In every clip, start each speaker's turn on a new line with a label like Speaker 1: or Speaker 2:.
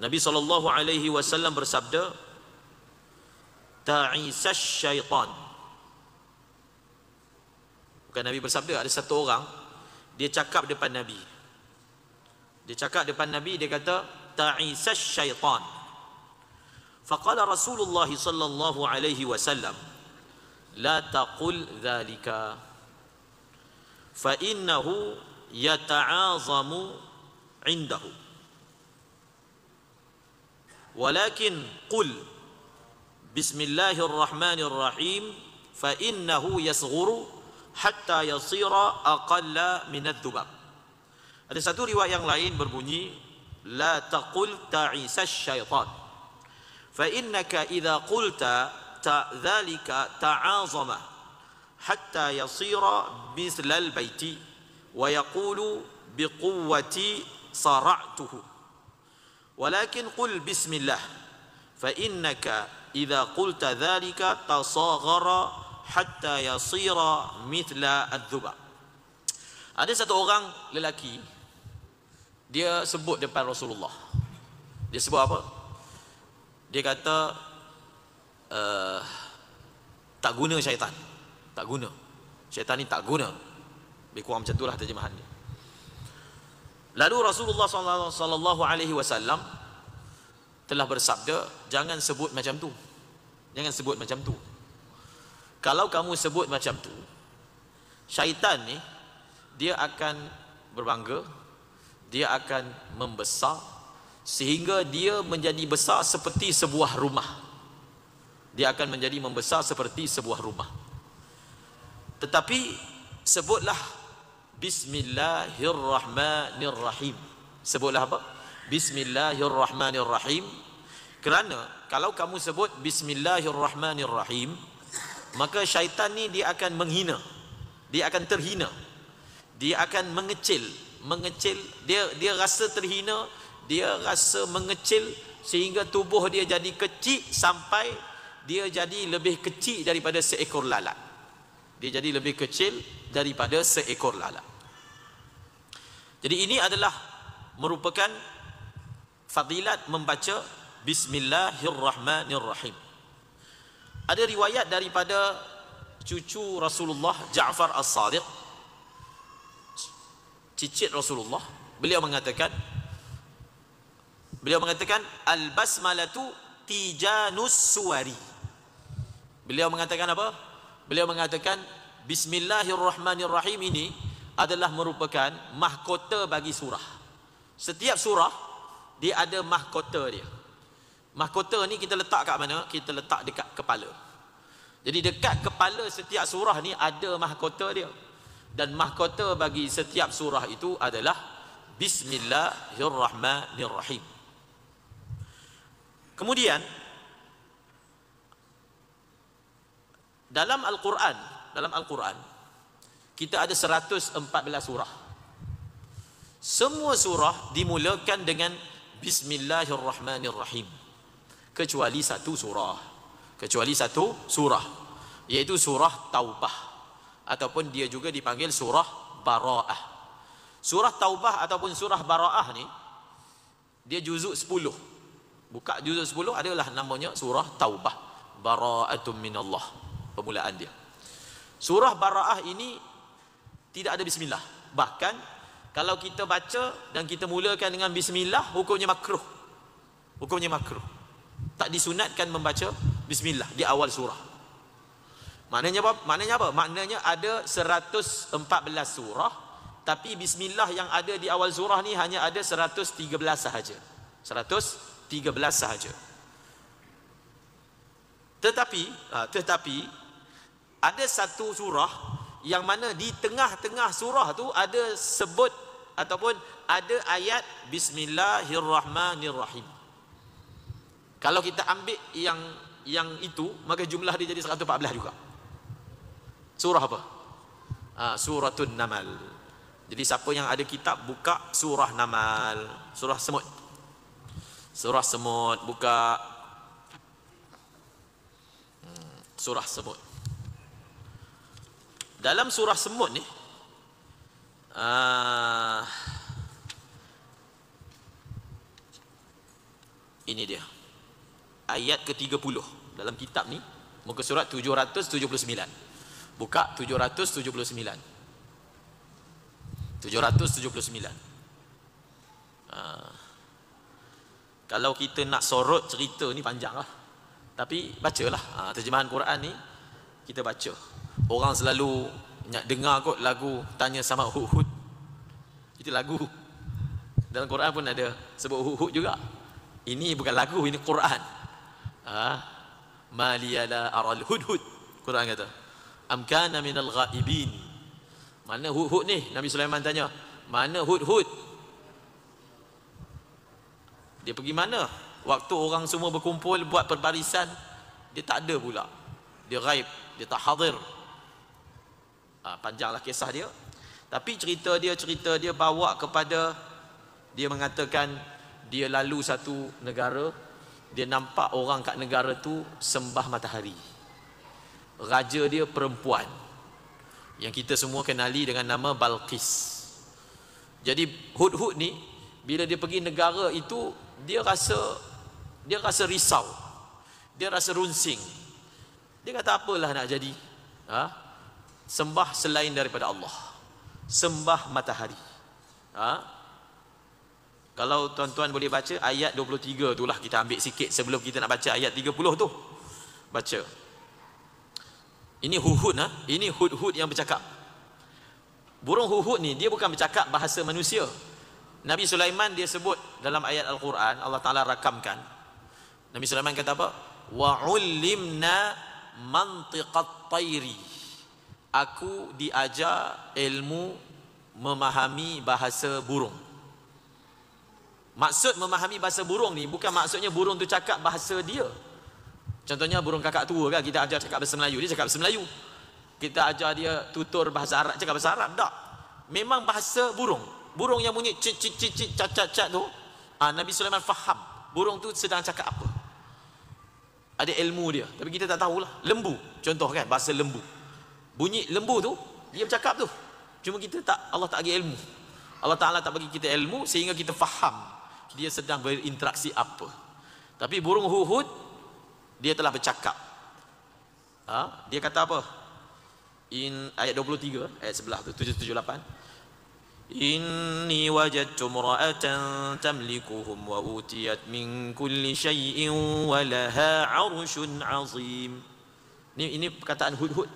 Speaker 1: Nabi SAW bersabda, ta'isas syaitan. Bukan Nabi bersabda, ada satu orang dia cakap depan Nabi. Dia cakap depan Nabi, dia kata ta'isas syaitan. Faqala Rasulullah sallallahu alaihi wasallam, la taqul dhalika fa innahu yata'azamu indahu, walakin qul bismillahirrahmanirrahim fa innahu yasghuru hatta yasira aqalla min adh-dhubab. Ada satu riwayat yang lain berbunyi, la taqul ta'isas syaitan fa innaka idza qulta dhalika ta'azama hatta yasira mithlal baiti wa yaqulu biquwwati sara'tuhu, walakin qul bismillah fa innaka idza qulta dhalika tasaghara hatta yasira mithla adh-dhubab. Ada satu orang lelaki, dia sebut depan Rasulullah. Dia sebut apa? Dia kata tak guna syaitan. Tak guna. Syaitan ni tak guna. Lebih kurang macam itulah terjemahan dia. Lalu Rasulullah sallallahu alaihi wasallam telah bersabda, jangan sebut macam tu. Jangan sebut macam tu. Kalau kamu sebut macam tu, syaitan ni dia akan berbangga, dia akan membesar sehingga dia menjadi besar seperti sebuah rumah. Dia akan menjadi membesar seperti sebuah rumah. Tetapi sebutlah bismillahirrahmanirrahim. Sebutlah apa? Bismillahirrahmanirrahim. Kerana kalau kamu sebut bismillahirrahmanirrahim, maka syaitan ni dia akan menghina, dia akan terhina, dia akan mengecil, dia rasa terhina, dia rasa mengecil sehingga tubuh dia jadi kecil sampai dia jadi lebih kecil daripada seekor lalat. Dia jadi lebih kecil daripada seekor lalat. Jadi ini adalah merupakan fadilat membaca bismillahirrahmanirrahim. Ada riwayat daripada cucu Rasulullah, Ja'far As-Sadiq, cicit Rasulullah, beliau mengatakan al-basmalatu tijanus suwari. Beliau mengatakan apa? Beliau mengatakan bismillahirrahmanirrahim ini adalah merupakan mahkota bagi surah. Setiap surah dia ada mahkota dia. Mahkota ni kita letak kat mana? Kita letak dekat kepala. Jadi dekat kepala setiap surah ni ada mahkota dia. Dan mahkota bagi setiap surah itu adalah bismillahirrahmanirrahim. Kemudian dalam Al-Quran kita ada 114 surah. Semua surah dimulakan dengan bismillahirrahmanirrahim, kecuali satu surah, yaitu surah Taubah, ataupun dia juga dipanggil surah Bara'ah. Surah Taubah ataupun surah Bara'ah ni dia juzuk 10. Buka juzuk 10 adalah namanya surah Taubah, Bara'atum minallah, permulaan dia. Surah Bara'ah ini tidak ada bismillah. Bahkan kalau kita baca dan kita mulakan dengan bismillah, hukumnya makruh. Hukumnya makruh. Tak disunatkan membaca bismillah di awal surah. Maknanya apa? Maknanya ada 114 surah, tapi bismillah yang ada di awal surah ni hanya ada 113 sahaja. 113 sahaja. Tetapi ada satu surah yang mana di tengah-tengah surah tu ada sebut ataupun ada ayat bismillahirrahmanirrahim. Kalau kita ambil yang itu, maka jumlah dia jadi 114 juga. Surah apa? Suratul Namal. Jadi siapa yang ada kitab, buka surah Namal, surah semut. Surah semut, buka surah semut. Dalam surah semut ni Ini dia. Ayat ke-30 dalam kitab ni, muka surat 779. Buka 779. 779. Kalau kita nak sorot cerita ni panjang lah, tapi bacalah. Terjemahan Quran ni kita baca. Orang selalu dengar kot lagu Tanya Sama Hud-Hud. Itu lagu. Dalam Quran pun ada sebut Hud-Hud juga. Ini bukan lagu, ini Quran. Ma liyala aral hudhud. Quran kata, am kana minal ghaibin. Mana Hud-Hud ni? Nabi Sulaiman tanya, mana Hud-Hud? Dia pergi mana? Waktu orang semua berkumpul buat perbarisan, dia tak ada pula. Dia ghaib, dia tak hadir. Panjanglah kisah dia. Tapi cerita dia bawa kepada, dia mengatakan dia lalu satu negara, dia nampak orang kat negara tu sembah matahari. Raja dia perempuan yang kita semua kenali dengan nama Balqis. Jadi Hud-Hud ni bila dia pergi negara itu, dia rasa risau, dia rasa runsing. Dia kata, apalah nak jadi sembah selain daripada Allah, sembah matahari. Kalau tuan-tuan boleh baca ayat 23 itulah, kita ambil sikit sebelum kita nak baca ayat 30 tu. Baca. Ini Hud-Hud, ini Hud-Hud yang bercakap. Burung Hud-Hud ni dia bukan bercakap bahasa manusia. Nabi Sulaiman dia sebut dalam ayat Al-Quran, Allah Ta'ala rakamkan. Nabi Sulaiman kata apa? Wa ulimna mantiqat tayri. Aku diajar ilmu memahami bahasa burung. Maksud memahami bahasa burung ni bukan maksudnya burung tu cakap bahasa dia. Contohnya burung kakak tua kan, kita ajar cakap bahasa Melayu, dia cakap bahasa Melayu. Kita ajar dia tutur bahasa Arab, cakap bahasa Arab. Tak. Memang bahasa burung. Burung yang bunyi cik cik cik cik cat cat cat tu, Nabi Sulaiman faham burung tu sedang cakap apa. Ada ilmu dia, tapi kita tak tahulah. Lembu, contoh kan, bahasa lembu. Bunyi lembu tu, dia bercakap tu. Cuma kita tak, Allah tak bagi ilmu. Allah Ta'ala tak bagi kita ilmu sehingga kita faham dia sedang berinteraksi apa. Tapi burung Hud-Hud dia telah bercakap. Dia kata apa? Ayat 23, ayat sebelah tu, 778. Inni wajadtu imra'atan tamlikuhum wa utiyat min kulli syai'in wa laha 'arsyun 'azim. Ini perkataan Hud-Hud.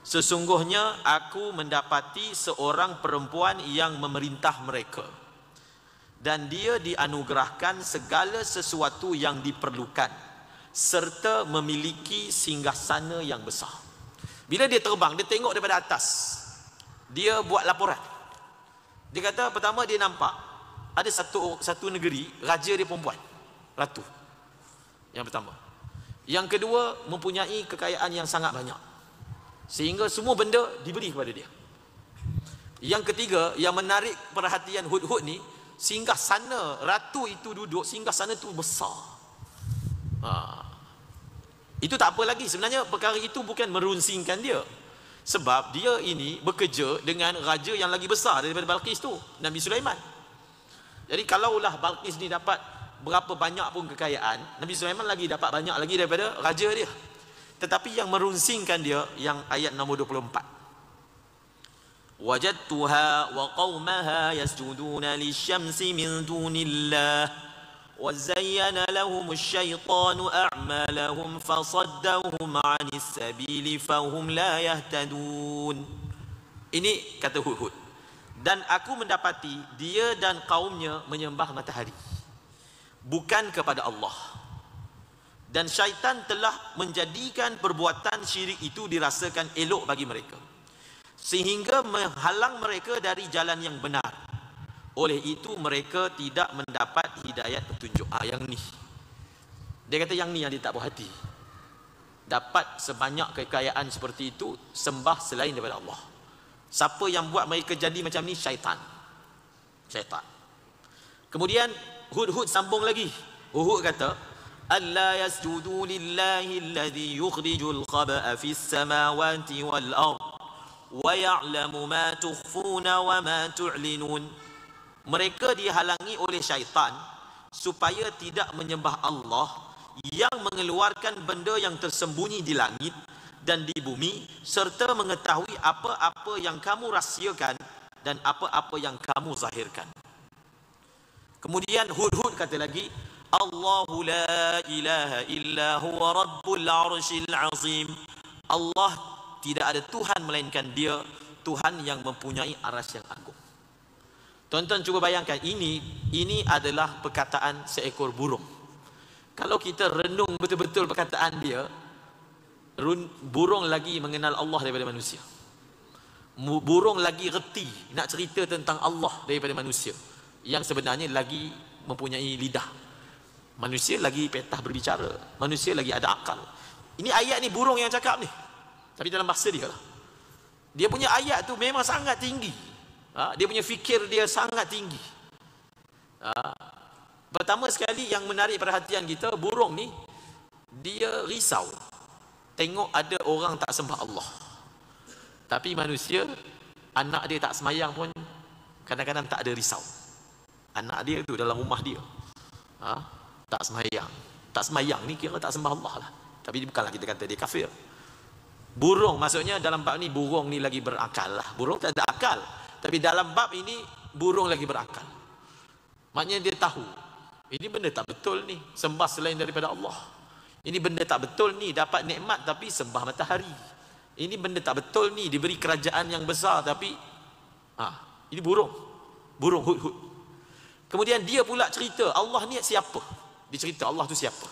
Speaker 1: Sesungguhnya aku mendapati seorang perempuan yang memerintah mereka, dan dia dianugerahkan segala sesuatu yang diperlukan, serta memiliki singgasana yang besar. Bila dia terbang, dia tengok daripada atas, dia buat laporan. Dia kata pertama dia nampak ada satu negeri, raja dia perempuan, ratu. Yang pertama. Yang kedua, mempunyai kekayaan yang sangat banyak, sehingga semua benda diberi kepada dia. Yang ketiga, yang menarik perhatian Hud-Hud ni, singgah sana ratu itu duduk, singgah sana itu besar. Itu tak apa lagi. Sebenarnya perkara itu bukan merunsingkan dia, sebab dia ini bekerja dengan raja yang lagi besar daripada Balqis tu, Nabi Sulaiman. Jadi kalaulah Balqis ni dapat berapa banyak pun kekayaan, Nabi Sulaiman lagi dapat banyak lagi daripada raja dia. Tetapi yang merunsingkan dia yang ayat nombor 24. Wajadtuha wa qaumaha yasjuduna lisyamsi min dunillah wa zayyana lahum asyaitanu a'malahum fasaddahum 'anis sabili fahum la yahtadun. Ini kata Hud-Hud. Dan aku mendapati dia dan kaumnya menyembah matahari, bukan kepada Allah. Dan syaitan telah menjadikan perbuatan syirik itu dirasakan elok bagi mereka, sehingga menghalang mereka dari jalan yang benar. Oleh itu mereka tidak mendapat hidayat petunjuk. Yang ni, dia kata yang ni yang dia tak puas hati. Dapat sebanyak kekayaan seperti itu, sembah selain daripada Allah. Siapa yang buat mereka jadi macam ni? Syaitan. Syaitan. Kemudian Hud-Hud sambung lagi. Hud kata, alla yasjudu lillahi alladhi yukhrijul khaba'a fis samawati wal ard wa ya'lamu ma tukhfuna wa ma tu'linun. Mereka dihalangi oleh syaitan supaya tidak menyembah Allah yang mengeluarkan benda yang tersembunyi di langit dan di bumi, serta mengetahui apa-apa yang kamu rahsiakan dan apa-apa yang kamu zahirkan. Kemudian Hud kata lagi, Allahu la ilaha illa huwa rabbul arshil azim. Allah tidak ada Tuhan melainkan Dia, Tuhan yang mempunyai arasy yang agung. Tuan-tuan cuba bayangkan, ini adalah perkataan seekor burung. Kalau kita renung betul-betul perkataan dia, burung lagi mengenal Allah daripada manusia. Burung lagi reti nak cerita tentang Allah daripada manusia, yang sebenarnya lagi mempunyai lidah. Manusia lagi petah berbicara, manusia lagi ada akal. Ini ayat ni burung yang cakap ni, tapi dalam bahasa dia lah. Dia punya ayat tu memang sangat tinggi. Dia punya fikir dia sangat tinggi. Pertama sekali yang menarik perhatian kita, burung ni dia risau tengok ada orang tak sembah Allah. Tapi manusia, anak dia tak semayang pun kadang-kadang tak ada risau. Anak dia tu dalam rumah dia tak semayang. Tak semayang ni kira tak sembah Allah lah. Tapi bukanlah kita kata dia kafir. Burung, maksudnya dalam bab ni burung ni lagi berakal lah. Burung tak ada akal, tapi dalam bab ini burung lagi berakal. Maknanya dia tahu ini benda tak betul ni, sembah selain daripada Allah. Ini benda tak betul ni, dapat nikmat tapi sembah matahari. Ini benda tak betul ni, diberi kerajaan yang besar tapi ini burung Hud. Kemudian dia pula cerita Allah ni siapa. Dia cerita Allah tu siapa.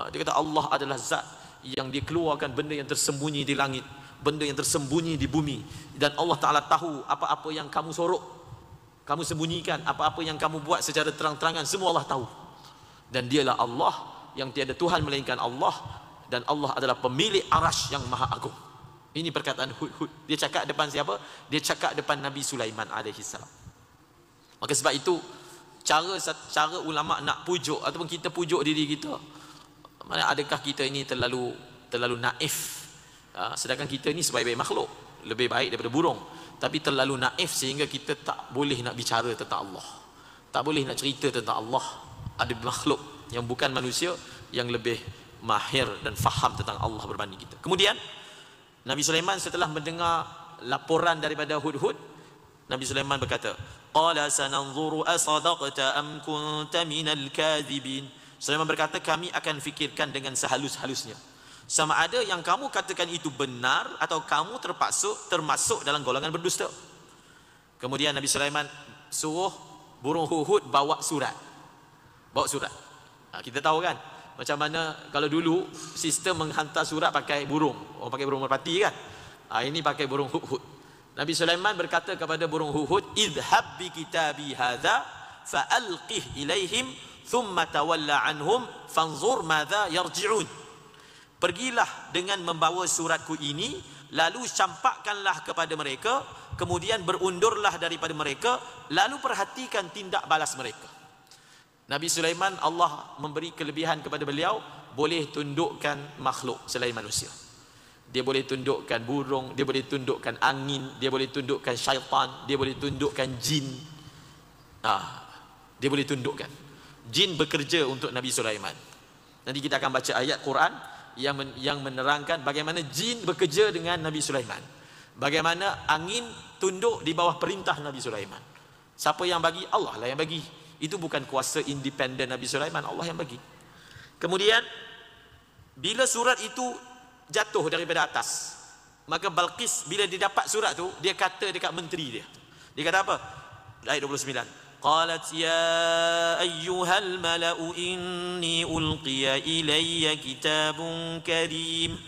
Speaker 1: Dia kata Allah adalah zat yang dia keluarkan benda yang tersembunyi di langit, benda yang tersembunyi di bumi, dan Allah Ta'ala tahu apa-apa yang kamu sorok, kamu sembunyikan, apa-apa yang kamu buat secara terang-terangan, semua Allah tahu. Dan dialah Allah yang tiada Tuhan melainkan Allah, dan Allah adalah pemilik arasy yang maha agung. Ini perkataan Hud. Dia cakap depan siapa? Dia cakap depan Nabi Sulaiman alaihi salam. Maka sebab itu cara ulama nak pujuk ataupun kita pujuk diri kita, mana adakah kita ini terlalu naif? Sedangkan kita ini sebaik-baik makhluk, lebih baik daripada burung, tapi terlalu naif sehingga kita tak boleh nak bicara tentang Allah, tak boleh nak cerita tentang Allah. Ada makhluk yang bukan manusia yang lebih mahir dan faham tentang Allah berbanding kita. Kemudian Nabi Sulaiman setelah mendengar laporan daripada Hud, Nabi Sulaiman berkata, qala sananzuru asadaqta am kunta minal kadhibin. Sulaiman berkata, kami akan fikirkan dengan sehalus-halusnya, sama ada yang kamu katakan itu benar atau kamu termasuk dalam golongan berdusta. Kemudian Nabi Sulaiman suruh burung Hud bawa surat. Kita tahu kan macam mana kalau dulu sistem menghantar surat pakai burung, orang pakai burung merpati kan. Ini pakai burung Hud. Nabi Sulaiman berkata kepada burung Hud, idhab bi kitabi hadza fa'alqih ilaihim thumma tawalla anhum fanzur madza yarji'un. Pergilah dengan membawa suratku ini, lalu campakkanlah kepada mereka, kemudian berundurlah daripada mereka, lalu perhatikan tindak balas mereka. Nabi Sulaiman, Allah memberi kelebihan kepada beliau, boleh tundukkan makhluk selain manusia. Dia boleh tundukkan burung, dia boleh tundukkan angin, dia boleh tundukkan syaitan, dia boleh tundukkan jin. Dia boleh tundukkan. Jin bekerja untuk Nabi Sulaiman. Nanti kita akan baca ayat Quran yang menerangkan bagaimana jin bekerja dengan Nabi Sulaiman. Bagaimana angin tunduk di bawah perintah Nabi Sulaiman. Siapa yang bagi? Allah lah yang bagi. Itu bukan kuasa independen Nabi Sulaiman, Allah yang bagi. Kemudian bila surat itu jatuh daripada atas, maka Balqis bila dia dapat surat tu, dia kata dekat menteri dia. Dia kata apa? Ayat 29. Qalat ya ayyuhal mala'u inni ulqiya ilayya kitabun karim.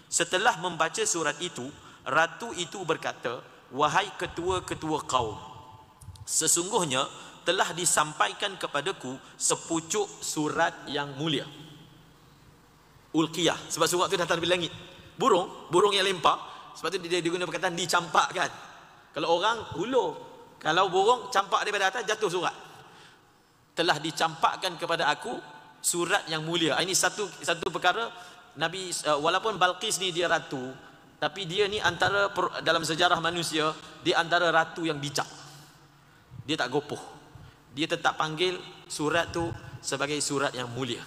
Speaker 1: Setelah membaca surat itu, ratu itu berkata, wahai ketua-ketua kaum, sesungguhnya telah disampaikan kepadaku sepucuk surat yang mulia. Ulqiyah, sebab surat itu datang dari langit. Burung yang lempar, sebab itu dia guna perkataan dicampakkan. Kalau orang hulur, kalau burung campak daripada atas, jatuh surat. Telah dicampakkan kepada aku surat yang mulia. Ini satu perkara. Nabi, walaupun Balqis ni dia ratu, tapi dia ni antara dalam sejarah manusia, dia antara ratu yang bijak. Dia tak gopoh. dia tetap panggil surat tu sebagai surat yang mulia.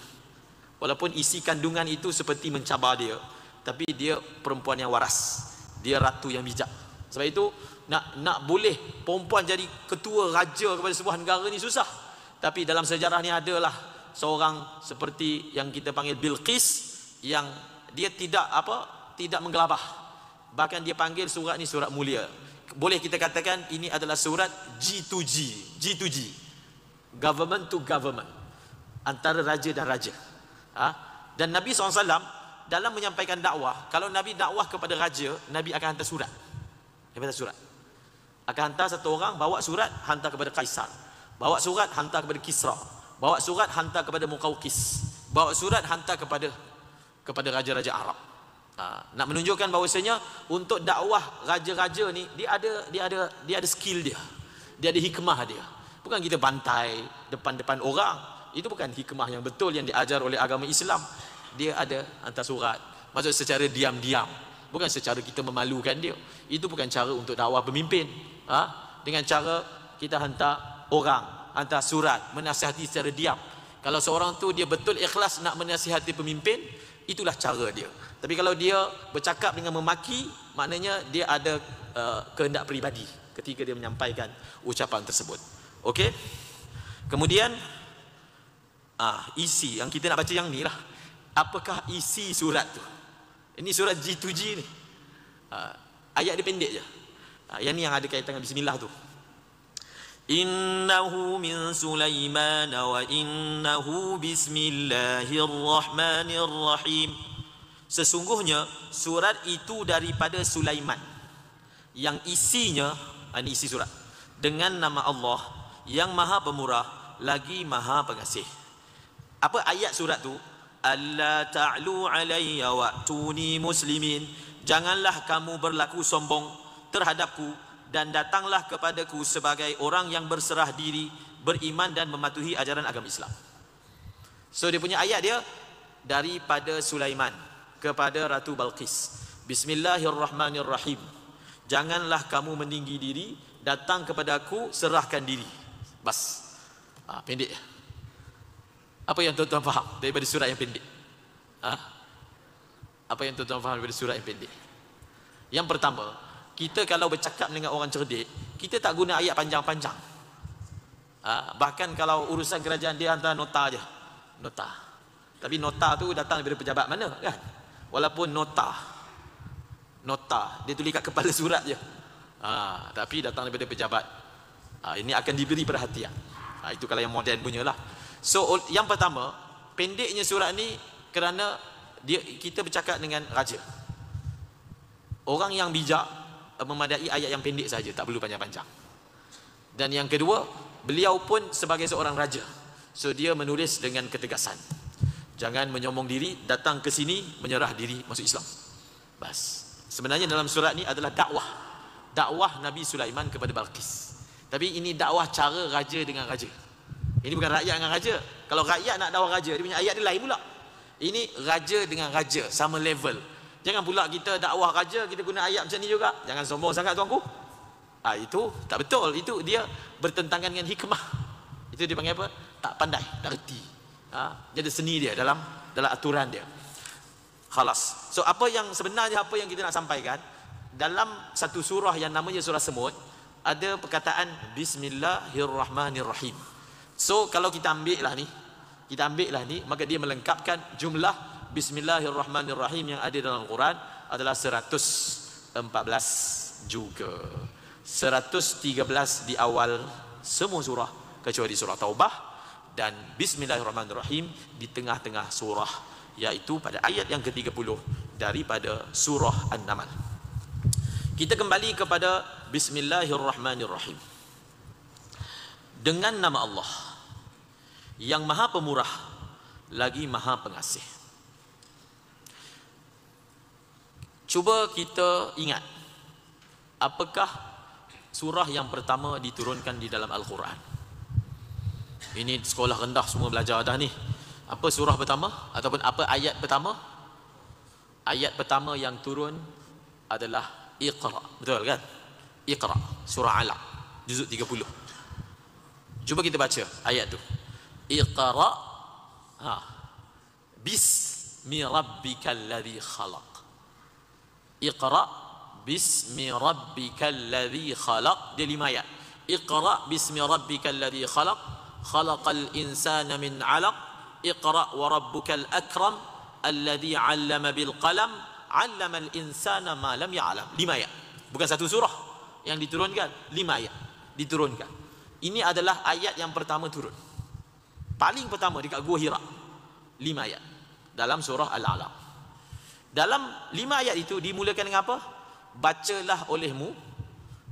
Speaker 1: Walaupun isi kandungan itu seperti mencabar dia, tapi dia perempuan yang waras, dia ratu yang bijak. Sebab itu nak boleh perempuan jadi ketua raja kepada sebuah negara ni susah. Tapi dalam sejarah ni adalah seorang seperti yang kita panggil Bilqis, yang dia tidak menggelabah. Bahkan dia panggil surat ni surat mulia. Boleh kita katakan ini adalah surat G2G, government to government, antara raja dan raja. Dan Nabi SAW dalam menyampaikan dakwah, kalau Nabi dakwah kepada raja, Nabi akan hantar surat. Akan hantar satu orang, bawa surat hantar kepada Kaisar, bawa surat hantar kepada Kisra, bawa surat hantar kepada Muqawqis, bawa surat hantar kepada raja-raja Arab. Nak menunjukkan bahawasanya untuk dakwah raja-raja ni dia ada skill dia ada hikmah dia. Bukan kita bantai depan-depan orang, itu bukan hikmah yang betul yang diajar oleh agama Islam. Dia ada hantar surat, maksud secara diam-diam, bukan secara kita memalukan dia. Itu bukan cara untuk dakwah pemimpin. Dengan cara kita hantar orang, hantar surat, menasihati secara diam. Kalau seorang tu dia betul ikhlas nak menasihati pemimpin, itulah cara dia. Tapi kalau dia bercakap dengan memaki, maknanya dia ada kehendak peribadi ketika dia menyampaikan ucapan tersebut. Okey. Kemudian isi yang kita nak baca yang ni lah. Apakah isi surat tu? Ini surat G2G ni. Ayat dia pendek je. Yang ni yang ada kaitan dengan bismillah tu. Innahu min Sulaiman wa innahu bismillahirrahmanirrahim. Sesungguhnya surat itu daripada Sulaiman, yang isinya, ini isi surat, dengan nama Allah yang Maha Pemurah lagi Maha Pengasih. Apa ayat surat tu? Alla ta'lu alayya wa'tuni muslimin. Janganlah kamu berlaku sombong terhadapku dan datanglah kepadaku sebagai orang yang berserah diri, beriman dan mematuhi ajaran agama Islam. So dia punya ayat dia daripada Sulaiman kepada Ratu Balqis. Bismillahirrahmanirrahim. Janganlah kamu meninggi diri, datang kepadaku, serahkan diri. Bas. Pendek. Apa yang tuan-tuan faham daripada surat yang pendek? Apa yang tuan-tuan faham daripada surat yang pendek? Yang pertama, kita kalau bercakap dengan orang cerdik, kita tak guna ayat panjang-panjang. Bahkan kalau urusan kerajaan, dia hantar nota aja. Nota. Tapi nota tu datang daripada pejabat mana kan? Walaupun nota dia tulis kat kepala surat je. Tapi datang daripada pejabat. Ini akan diberi perhatian. Itu kalau yang moden punya lah. So yang pertama, pendeknya surat ni kerana kita bercakap dengan raja. Orang yang bijak memadai ayat yang pendek saja, tak perlu panjang-panjang. Dan yang kedua, beliau pun sebagai seorang raja, so dia menulis dengan ketegasan. Jangan menyombong diri, datang ke sini menyerah diri masuk Islam. Bas. Sebenarnya dalam surat ni adalah dakwah Nabi Sulaiman kepada Balqis. Tapi ini dakwah cara raja dengan raja. Ini bukan rakyat dengan raja. Kalau rakyat nak dakwah raja, dia punya ayat dia lain pula. Ini raja dengan raja, sama level. Jangan pula kita dakwah raja, kita guna ayat macam ni juga. Jangan sombong sangat tuanku. Itu tak betul. Itu dia bertentangan dengan hikmah. Itu dia panggil apa? Tak pandai, tak reti. Jadi seni dia dalam aturan dia. Khalas. So apa yang sebenarnya, apa yang kita nak sampaikan dalam satu surah yang namanya surah Semut, ada perkataan Bismillahirrahmanirrahim. So kalau kita ambil lah ni, maka dia melengkapkan jumlah Bismillahirrahmanirrahim yang ada dalam Al-Quran adalah 114 juga. 113 di awal semua surah kecuali surah Taubah, dan Bismillahirrahmanirrahim di tengah-tengah surah, iaitu pada ayat yang ke-30 daripada surah An-Naml. Kita kembali kepada Bismillahirrahmanirrahim. Dengan nama Allah yang Maha Pemurah lagi Maha Pengasih. Cuba kita ingat, apakah surah yang pertama diturunkan di dalam Al-Quran? Ini sekolah rendah semua belajar dah ni. Apa surah pertama ataupun apa ayat pertama? Ayat pertama yang turun adalah Iqra, betul kan? Iqra, surah Alaq, juzuk 30. Cuba kita baca ayat tu. Iqra bismi rabbikal ladzi khalaq. Iqra bismi rabbikal ladzi khalaq. Dia 5 ayat. Iqra bismi rabbikal ladzi khalaq. Khalaqal insana min 'alaq. Iqra wa rabbukal akram alladzi 'allama bil qalam 'allamal insana ma lam ya'lam. 5 ayat. Bukan satu surah yang diturunkan, 5 ayat diturunkan. Ini adalah ayat yang pertama turun. Paling pertama dekat Gua Hira. 5 ayat dalam surah Al-Alaq. Dalam 5 ayat itu dimulakan dengan apa? Bacalah olehmu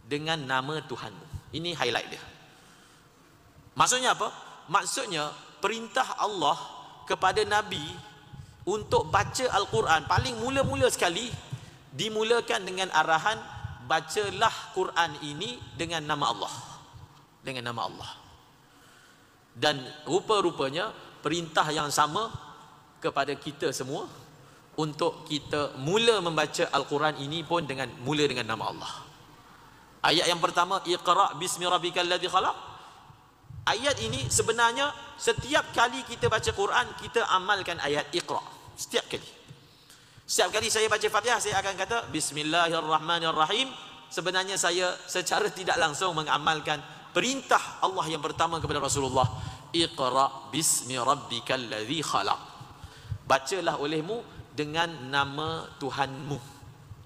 Speaker 1: dengan nama Tuhanmu. Ini highlight dia. Maksudnya apa? Maksudnya perintah Allah kepada Nabi untuk baca Al-Quran paling mula-mula sekali dimulakan dengan arahan bacalah Quran ini dengan nama Allah. Dengan nama Allah. Dan rupa-rupanya perintah yang sama kepada kita semua untuk kita mula membaca Al-Quran ini pun mula dengan nama Allah. Ayat yang pertama, Iqra bismi rabbikal ladzi khalaq. Ayat ini sebenarnya setiap kali kita baca Quran, kita amalkan ayat Iqra. Setiap kali. Setiap kali saya baca Fatihah, saya akan kata Bismillahirrahmanirrahim. Sebenarnya saya secara tidak langsung mengamalkan perintah Allah yang pertama kepada Rasulullah. Iqra bismi rabbikal ladzi khalaq. Bacalah olehmu dengan nama Tuhanmu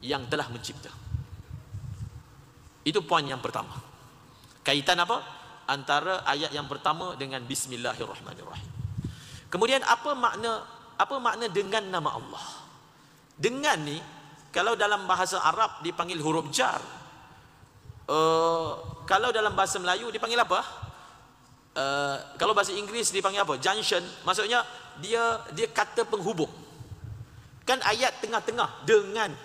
Speaker 1: yang telah mencipta. Itu poin yang pertama. Kaitan apa? Antara ayat yang pertama dengan Bismillahirrahmanirrahim. Kemudian apa makna dengan nama Allah? Dengan ni kalau dalam bahasa Arab dipanggil huruf jar. Kalau dalam bahasa Melayu dipanggil apa? Kalau bahasa Inggeris dipanggil apa? Junction. Maksudnya dia kata penghubung. Kan ayat tengah-tengah dengan.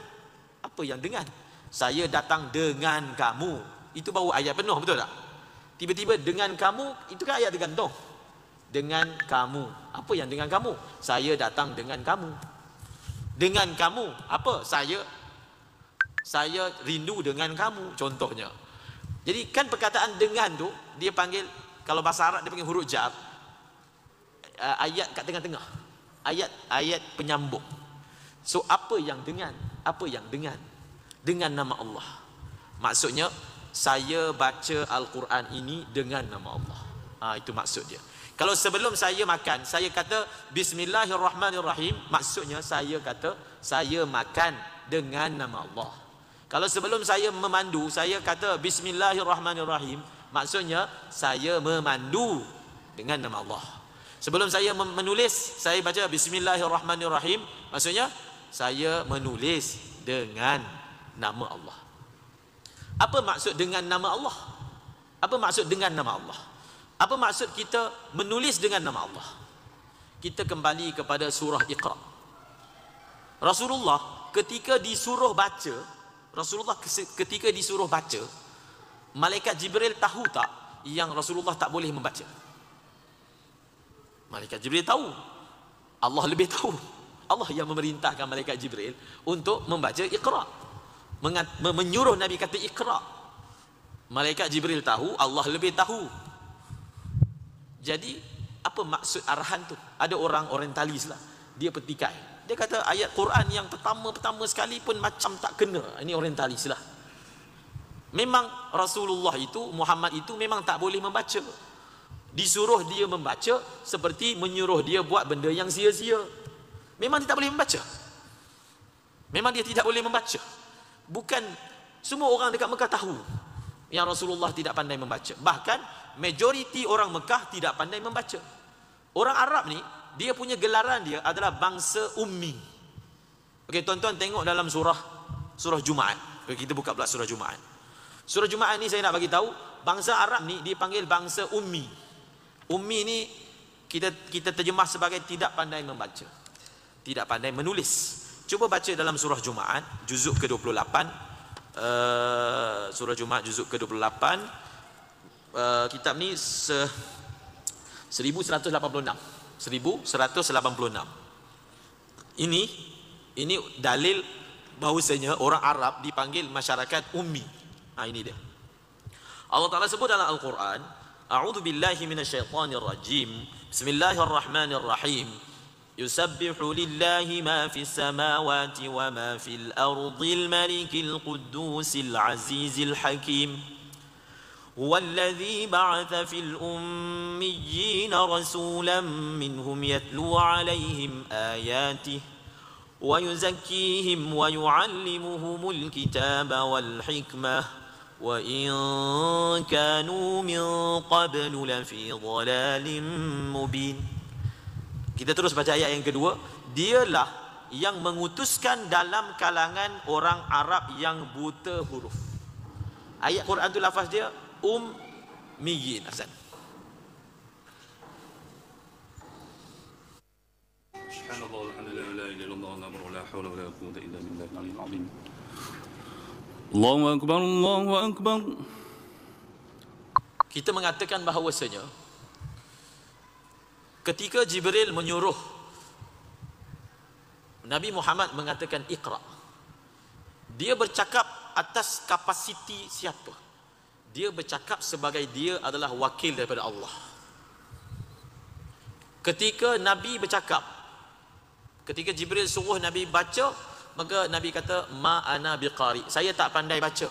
Speaker 1: Apa yang dengan? Saya datang dengan kamu. Itu baru ayat penuh, betul tak? Tiba-tiba dengan kamu, itu kan ayat tergantung. Dengan kamu. Apa yang dengan kamu? Saya datang dengan kamu. Dengan kamu. Apa? Saya rindu dengan kamu, contohnya. Jadi kan perkataan dengan tu dia panggil, kalau bahasa Arab dia panggil huruf jar. Ayat kat tengah-tengah. Ayat penyambung. So apa yang dengan? Apa yang dengan? Dengan nama Allah. Maksudnya saya baca Al-Quran ini dengan nama Allah. Itu maksud dia. Kalau sebelum saya makan, saya kata Bismillahirrahmanirrahim, maksudnya saya kata saya makan dengan nama Allah. Kalau sebelum saya memandu, saya kata Bismillahirrahmanirrahim, maksudnya saya memandu dengan nama Allah. Sebelum saya menulis, saya baca Bismillahirrahmanirrahim, maksudnya saya menulis dengan nama Allah. Apa maksud dengan nama Allah? Apa maksud dengan nama Allah? Apa maksud kita menulis dengan nama Allah? Kita kembali kepada surah Iqra. Rasulullah ketika disuruh baca, malaikat Jibril tahu tak yang Rasulullah tak boleh membaca? Malaikat Jibril tahu. Allah lebih tahu. Allah yang memerintahkan malaikat Jibril untuk membaca Iqra. Menyuruh Nabi kata Iqra. Malaikat Jibril tahu, Allah lebih tahu. Jadi apa maksud arahan tu? Ada orang orientalis lah, dia petikai. Dia kata ayat Quran yang pertama sekali pun macam tak kena. Ini orientalis lah. Memang Rasulullah itu, Muhammad itu memang tak boleh membaca. Disuruh dia membaca seperti menyuruh dia buat benda yang sia-sia. Memang dia tak boleh membaca. Memang dia tidak boleh membaca. Bukan semua orang dekat Mekah tahu yang Rasulullah tidak pandai membaca. Bahkan majoriti orang Mekah tidak pandai membaca. Orang Arab ni, dia punya gelaran dia adalah bangsa ummi. Okey, tuan-tuan tengok dalam surah Jumaat. Kita buka pula surah Jumaat. Surah Jumaat ni saya nak bagi tahu, bangsa Arab ni dipanggil bangsa ummi. Ummi ni kita terjemah sebagai tidak pandai membaca, tidak pandai menulis. Cuba baca dalam surah Jumaat juzuk ke-28. Surah Jumaat juzuk ke-28. Kitab ni 1186. Ini dalil bahawasanya orang Arab dipanggil masyarakat ummi. Ini dia. Allah Ta'ala sebut dalam Al-Quran, A'udzu billahi minasyaitonir rajim. Bismillahirrahmanirrahim. Yusabbihu lillahi ma fis samawati wa ma fil ardil malikil quddusil azizil hakim. هو الذي بعث في الأميين رسولا منهم يتلو عليهم آياته ويزكيهم ويعلمهم الكتاب والحكمة وإن كانوا من قبل لفي ضلال مبين. Kita terus baca ayat yang kedua. Dialah yang mengutuskan dalam kalangan orang Arab yang buta huruf. Ayat Quran tu lafaz dia ummiyin. Hasan.
Speaker 2: Subhanallah walhamdulillah la ilaha illallah la haula wala quwwata illa billahil aliyyil azim. Allahu akbar Allahu akbar.
Speaker 1: Kita mengatakan bahawasanya ketika Jibril menyuruh Nabi Muhammad mengatakan Iqra, dia bercakap atas kapasiti siapa? Dia bercakap sebagai dia adalah wakil daripada Allah. Ketika Nabi bercakap, ketika Jibril suruh Nabi baca, maka Nabi kata ma ana biqari, saya tak pandai baca.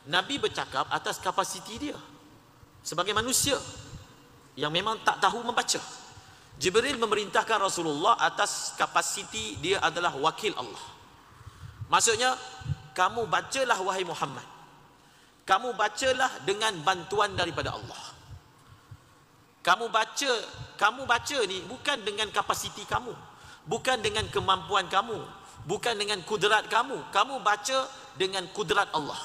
Speaker 1: Nabi bercakap atas kapasiti dia sebagai manusia yang memang tak tahu membaca. Jibril memerintahkan Rasulullah atas kapasiti dia adalah wakil Allah. Maksudnya, kamu bacalah wahai Muhammad, kamu bacalah dengan bantuan daripada Allah. Kamu baca ni bukan dengan kapasiti kamu, bukan dengan kemampuan kamu, bukan dengan kudrat kamu. Kamu baca dengan kudrat Allah.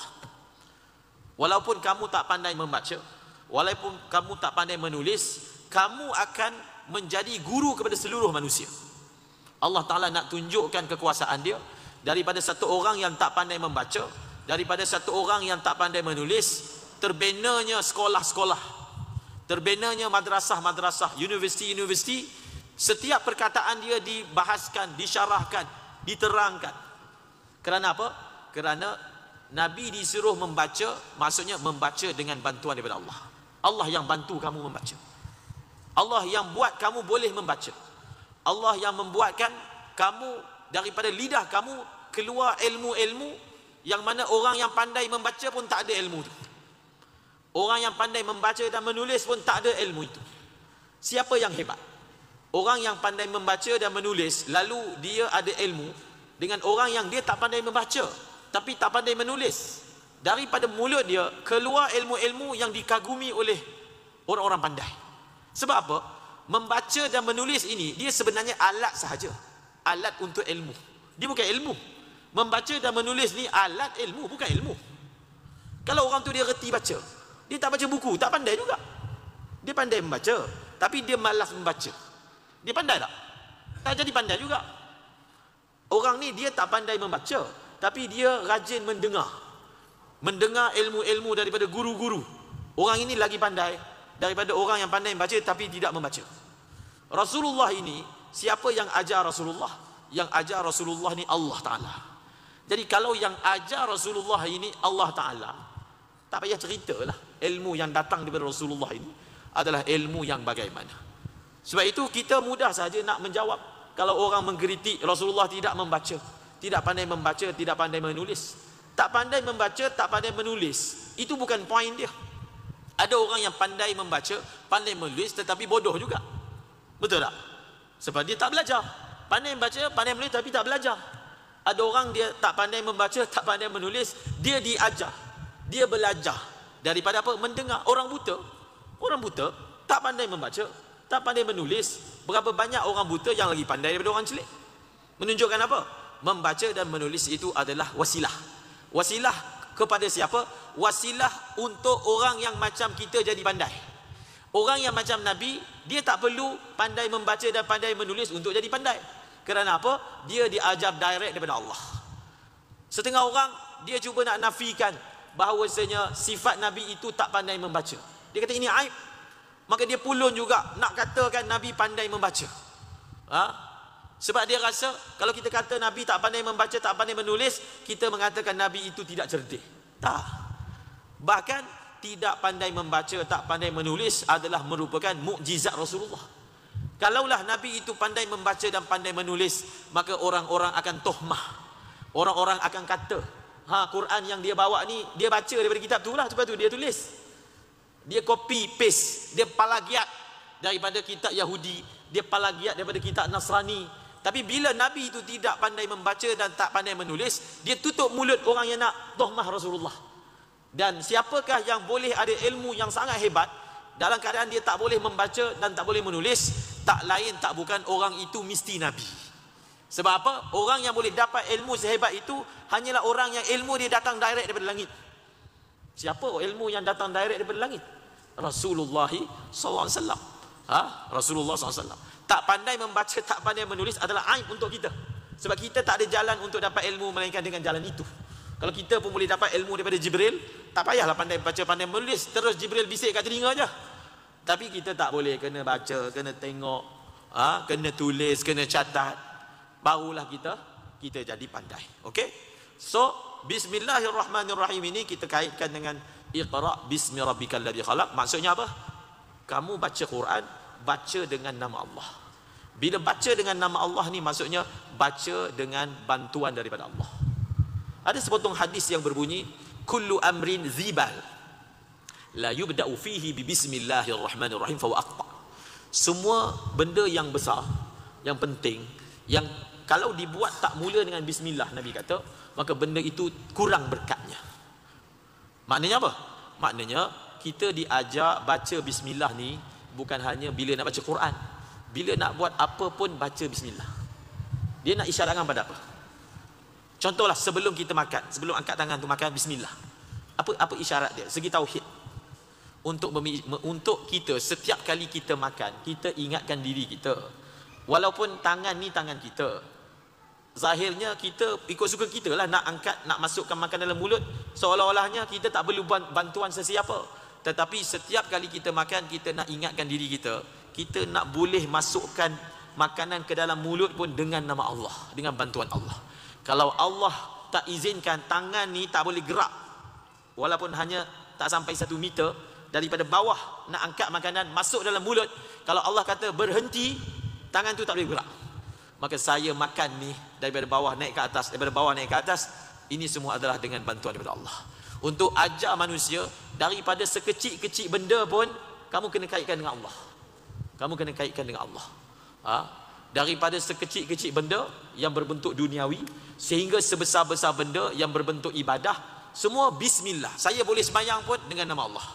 Speaker 1: Walaupun kamu tak pandai membaca, walaupun kamu tak pandai menulis, kamu akan menjadi guru kepada seluruh manusia. Allah Ta'ala nak tunjukkan kekuasaan dia. Daripada satu orang yang tak pandai membaca, daripada satu orang yang tak pandai menulis, terbenanya sekolah-sekolah, terbenanya madrasah-madrasah, universiti-universiti. Setiap perkataan dia dibahaskan, disyarahkan, diterangkan. Kerana apa? Kerana Nabi disuruh membaca, maksudnya membaca dengan bantuan daripada Allah. Allah yang bantu kamu membaca. Allah yang buat kamu boleh membaca. Allah yang membuatkan kamu daripada lidah kamu keluar ilmu-ilmu yang mana orang yang pandai membaca pun tak ada ilmu itu. Orang yang pandai membaca dan menulis pun tak ada ilmu itu. Siapa yang hebat? Orang yang pandai membaca dan menulis, lalu dia ada ilmu, dengan orang yang dia tak pandai membaca tapi tak pandai menulis. Daripada mulut dia keluar ilmu-ilmu yang dikagumi oleh orang-orang pandai. Sebab apa? Membaca dan menulis ini dia sebenarnya alat sahaja. Alat untuk ilmu. Dia bukan ilmu. Membaca dan menulis ni alat ilmu, bukan ilmu. Kalau orang tu dia reti baca, dia tak baca buku, tak pandai juga. Dia pandai membaca, tapi dia malas membaca. Dia pandai tak? Tak jadi pandai juga. Orang ni dia tak pandai membaca, tapi dia rajin mendengar. Mendengar ilmu-ilmu daripada guru-guru. Orang ini lagi pandai daripada orang yang pandai membaca tapi tidak membaca. Rasulullah ini, siapa yang ajar Rasulullah? Yang ajar Rasulullah ni Allah Ta'ala. Jadi kalau yang ajar Rasulullah ini Allah Ta'ala, tak payah ceritalah ilmu yang datang daripada Rasulullah ini adalah ilmu yang bagaimana. Sebab itu kita mudah saja nak menjawab kalau orang mengkritik Rasulullah tidak membaca, tidak pandai membaca, tidak pandai menulis. Tak pandai membaca, tak pandai menulis, itu bukan poin dia. Ada orang yang pandai membaca, pandai menulis tetapi bodoh juga. Betul tak? Sebab dia tak belajar. Pandai membaca, pandai menulis tapi tak belajar. Ada orang dia tak pandai membaca, tak pandai menulis, dia diajar, dia belajar. Daripada apa? Mendengar. Orang buta tak pandai membaca, tak pandai menulis. Berapa banyak orang buta yang lagi pandai daripada orang celik? Menunjukkan apa? Membaca dan menulis itu adalah wasilah. Wasilah kepada siapa? Wasilah untuk orang yang macam kita jadi pandai. Orang yang macam Nabi, dia tak perlu pandai membaca dan pandai menulis untuk jadi pandai. Kerana apa? Dia diajar direct daripada Allah. Setengah orang dia cuba nak nafikan bahawasanya sifat Nabi itu tak pandai membaca. Dia kata ini aib. Maka dia pulun juga nak katakan Nabi pandai membaca. Sebab dia rasa kalau kita kata Nabi tak pandai membaca, tak pandai menulis, kita mengatakan Nabi itu tidak cerdik. Tak. Bahkan tidak pandai membaca, tak pandai menulis adalah merupakan mukjizat Rasulullah. Kalaulah Nabi itu pandai membaca dan pandai menulis, maka orang-orang akan tohmah. Orang-orang akan kata, Quran yang dia bawa ni, dia baca daripada kitab tu lah, lepas tu dia tulis. Dia copy paste, dia plagiat daripada kitab Yahudi, dia plagiat daripada kitab Nasrani. Tapi bila Nabi itu tidak pandai membaca dan tak pandai menulis, dia tutup mulut orang yang nak tohmah Rasulullah. Dan siapakah yang boleh ada ilmu yang sangat hebat dalam keadaan dia tak boleh membaca dan tak boleh menulis, tak lain tak bukan orang itu mesti Nabi. Sebab apa? Orang yang boleh dapat ilmu sehebat itu hanyalah orang yang ilmu dia datang direct daripada langit. Siapa ilmu yang datang direct daripada langit? Rasulullah SAW. Rasulullah SAW. Tak pandai membaca, tak pandai menulis adalah aib untuk kita. Sebab kita tak ada jalan untuk dapat ilmu melainkan dengan jalan itu. Kalau kita pun boleh dapat ilmu daripada Jibril, tak payahlah pandai baca, pandai menulis, terus Jibril bisik kat telinga aja. Tapi kita tak boleh, kena baca, kena tengok, kena tulis, kena catat, barulah kita jadi pandai. Okey? So, bismillahirrahmanirrahim ini kita kaitkan dengan Iqra bismi rabbikal ladzi khalaq. Maksudnya apa? Kamu baca Quran, baca dengan nama Allah. Bila baca dengan nama Allah ni maksudnya baca dengan bantuan daripada Allah. Ada sepotong hadis yang berbunyi, kullu amrin zibal la yubda'u fihi bi bismillahirrahmanirrahim fa aqta. Semua benda yang besar, yang penting, yang kalau dibuat tak mula dengan bismillah, Nabi kata, maka benda itu kurang berkatnya. Maknanya apa? Maknanya kita diajar baca bismillah ni bukan hanya bila nak baca Quran. Bila nak buat apa pun baca bismillah. Dia nak isyaratkan pada apa? Contohlah sebelum kita makan, sebelum angkat tangan tu makan, bismillah. Apa isyarat dia? Segi tauhid. Untuk kita setiap kali kita makan, kita ingatkan diri kita. Walaupun tangan ni tangan kita, zahirnya kita ikut suka kita lah nak angkat, nak masukkan makan dalam mulut, seolah-olahnya kita tak perlu bantuan sesiapa. Tetapi setiap kali kita makan, kita nak ingatkan diri kita, kita nak boleh masukkan makanan ke dalam mulut pun dengan nama Allah, dengan bantuan Allah. Kalau Allah tak izinkan tangan ni tak boleh gerak, walaupun hanya tak sampai 1 meter daripada bawah nak angkat makanan masuk dalam mulut, kalau Allah kata berhenti, tangan tu tak boleh gerak, maka saya makan ni daripada bawah naik ke atas, daripada bawah naik ke atas, ini semua adalah dengan bantuan daripada Allah. Untuk ajar manusia, daripada sekecil-kecil benda pun kamu kena kaitkan dengan Allah. Kamu kena kaitkan dengan Allah. Daripada sekecil-kecil benda yang berbentuk duniawi sehingga sebesar-besar benda yang berbentuk ibadah, semua bismillah. Saya boleh sembahyang pun dengan nama Allah.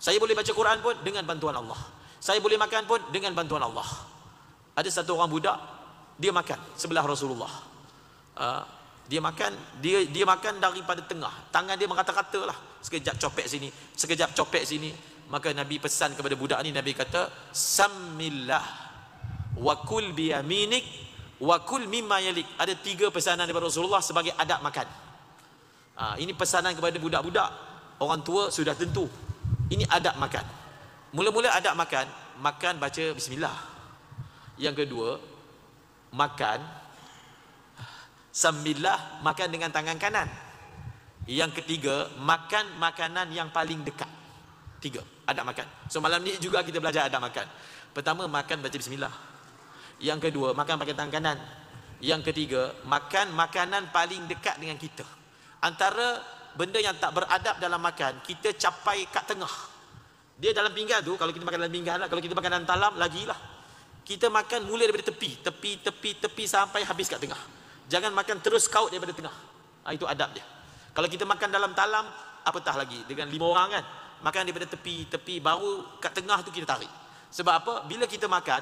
Speaker 1: Saya boleh baca Quran pun dengan bantuan Allah. Saya boleh makan pun dengan bantuan Allah. Ada satu orang budak, dia makan sebelah Rasulullah. Dia makan daripada tengah. Tangan dia mengata-kata lah. Sekejap copek sini, sekejap copek sini. Maka Nabi pesan kepada budak ni, Nabi kata, Sammillah wa kul biyaminik wa kul mimma yalik. Ada 3 pesanan daripada Rasulullah sebagai adab makan. Ini pesanan kepada budak-budak. Orang tua sudah tentu. Ini adab makan. Mula-mula adab makan, makan baca bismillah. Yang kedua, makan sambillah, makan dengan tangan kanan. Yang ketiga, makan makanan yang paling dekat. 3, adab makan. So malam ni juga kita belajar adab makan. Pertama, makan baca bismillah. Yang kedua, makan pakai tangan kanan. Yang ketiga, makan makanan paling dekat dengan kita. Antara benda yang tak beradab dalam makan, kita capai kat tengah. Dia dalam pinggan tu, kalau kita makan dalam pinggan lah, kalau kita makan dalam talam, lagilah. Kita makan mula daripada tepi sampai habis kat tengah. Jangan makan terus kaut daripada tengah. Itu adab dia. Kalau kita makan dalam talam, apatah lagi dengan 5 orang kan, makan daripada tepi baru kat tengah tu kita tarik. Sebab apa? Bila kita makan,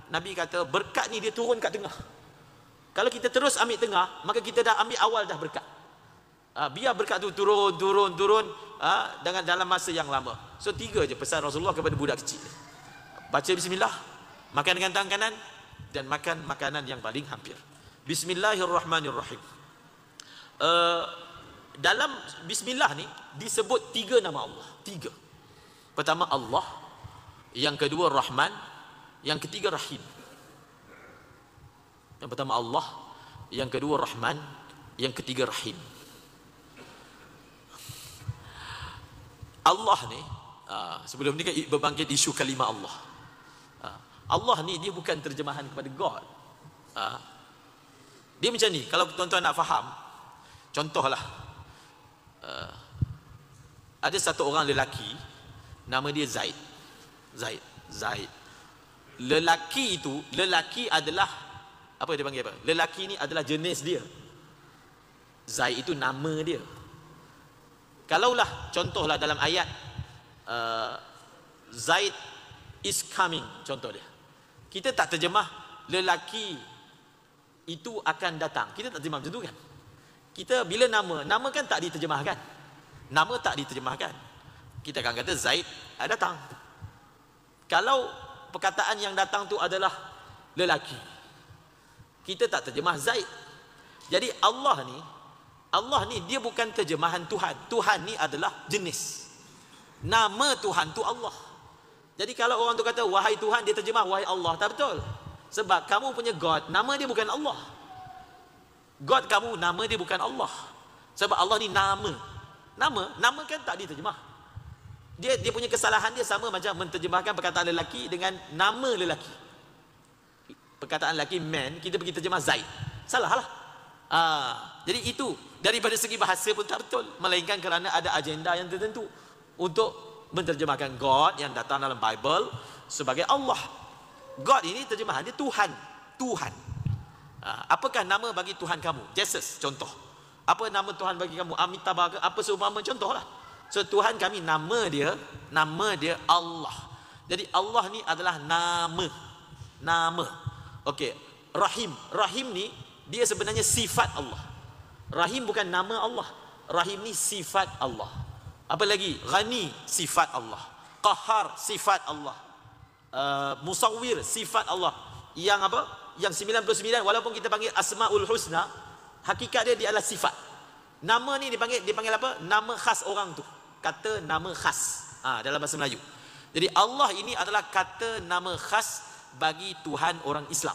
Speaker 1: Nabi kata berkat ni dia turun kat tengah. Kalau kita terus ambil tengah, maka kita dah ambil awal dah berkat. Biar berkat tu turun dengan dalam masa yang lama. So 3 je pesan Rasulullah kepada budak kecil. Baca bismillah, makan dengan tangan kanan, dan makan makanan yang paling hampir. Bismillahirrahmanirrahim. Dalam bismillah ni disebut 3 nama Allah. 3. Pertama Allah, yang kedua Rahman, yang ketiga Rahim. Yang pertama Allah, yang kedua Rahman, yang ketiga Rahim. Allah ni, sebelum ni kan berbangkit isu kalimah Allah. Allah ni dia bukan terjemahan kepada God. Dia macam ni, kalau tuan-tuan nak faham, contohlah, ada satu orang lelaki, nama dia Zaid. Lelaki itu, lelaki adalah, apa dia panggil apa? Lelaki ni adalah jenis dia. Zaid itu nama dia. Kalaulah, contohlah dalam ayat, Zaid is coming, contoh dia. Kita tak terjemah, lelaki itu akan datang. Kita tak terjemah macam tu kan? Kita bila nama kan tak diterjemahkan. Nama tak diterjemahkan. Kita akan kata Zaid datang. Kalau perkataan yang datang tu adalah lelaki, kita tak terjemah Zaid. Jadi Allah ni dia bukan terjemahan Tuhan. Tuhan ni adalah jenis. Nama Tuhan tu Allah. Jadi kalau orang tu kata wahai Tuhan, dia terjemah wahai Allah, tak betul. Sebab kamu punya God, nama dia bukan Allah. God kamu, nama dia bukan Allah. Sebab Allah ni nama kan tak diterjemah. Dia punya kesalahan dia sama macam menterjemahkan perkataan lelaki dengan nama lelaki. Perkataan lelaki man, kita pergi terjemah Zaid, salah lah. Jadi itu daripada segi bahasa pun tak betul, melainkan kerana ada agenda yang tertentu untuk menterjemahkan God yang datang dalam Bible sebagai Allah. God ini terjemahan dia Tuhan. Apakah nama bagi Tuhan kamu? Jesus, contoh. Apa nama Tuhan bagi kamu? Amitabha, apa seumpama, contohlah. So Tuhan kami nama dia Allah. Jadi Allah ni adalah nama. Okey, Rahim ni dia sebenarnya sifat Allah. Rahim bukan nama Allah. Rahim ni sifat Allah. Apa lagi? Ghani, sifat Allah. Qahar, sifat Allah. Musawwir, sifat Allah. Yang apa? Yang 99, walaupun kita panggil Asmaul Husna, hakikat dia adalah sifat. Nama ni dipanggil apa? Nama khas orang tu. Kata nama khas dalam bahasa Melayu. Jadi Allah ini adalah kata nama khas bagi Tuhan orang Islam.